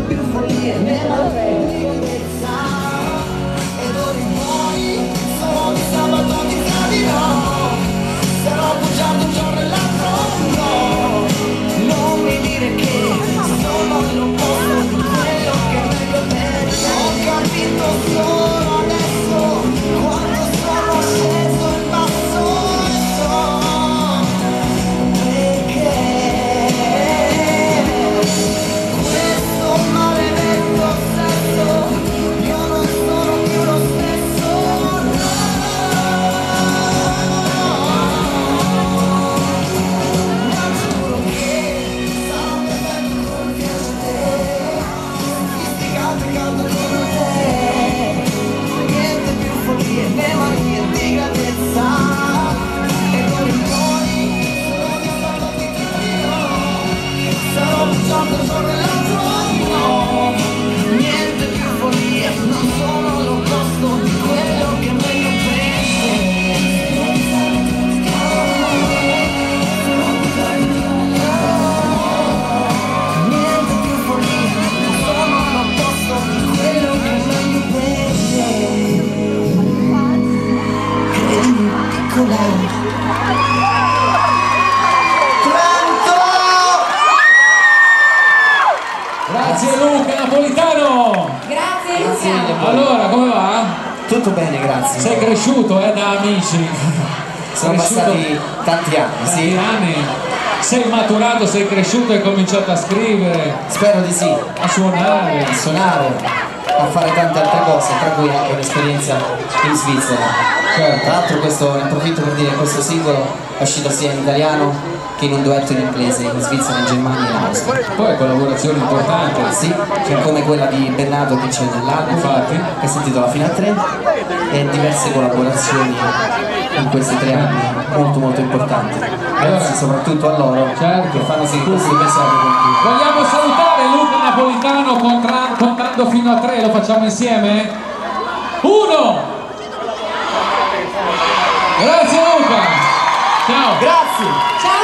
più follie nella bellezza. Ed ora in poi sarò di sabato ti tradirò, sarò bugiardo un giorno e l'altro no. Non mi dire che sono l'opposto di quello che meglio per te. Ho capito solo adesso quando sono sceso in basso e so perché questo maledetto sesso io non sono più lo stesso, ma giuro che sarò perfetto come piace a te, sofisticato e caldo come te, niente più follie né manie di grandezza. E d'ora in poi sono di stato ti tradirò, sarò bugiardo un giorno e l'altro no. Niente più follie, non sono l'opposto di quello che è meglio per niente più follie, non sono l'opposto di quello che è meglio per te. Credimi, piccola. Trento! Grazie Luca Napolitano! Grazie Luca! Allora, come va? Tutto bene, grazie. Sei cresciuto da amici. Sono Cresciuto passati tanti anni, tanti sì. anni. Sei maturato, sei cresciuto e hai cominciato a scrivere, Spero di sì. a suonare. A suonare, a fare tante altre cose, tra cui anche un'esperienza in Svizzera. Tra l'altro ne approfitto per dire che questo singolo è uscito sia in italiano che in un duetto in inglese in Svizzera, in Germania e in Austria. Poi collaborazioni importanti. Sì, come quella di Bernardo che c'è nell'album, Infatti. che si intitola Fino a 3, e diverse collaborazioni in questi 3 anni molto molto importanti. Grazie soprattutto a loro, Certo. che fanno sì che questo episodio continui. Vogliamo salutare Luca Napolitano contando fino a 3, lo facciamo insieme? 1! Grazie Luca! Ciao! Grazie! Ciao!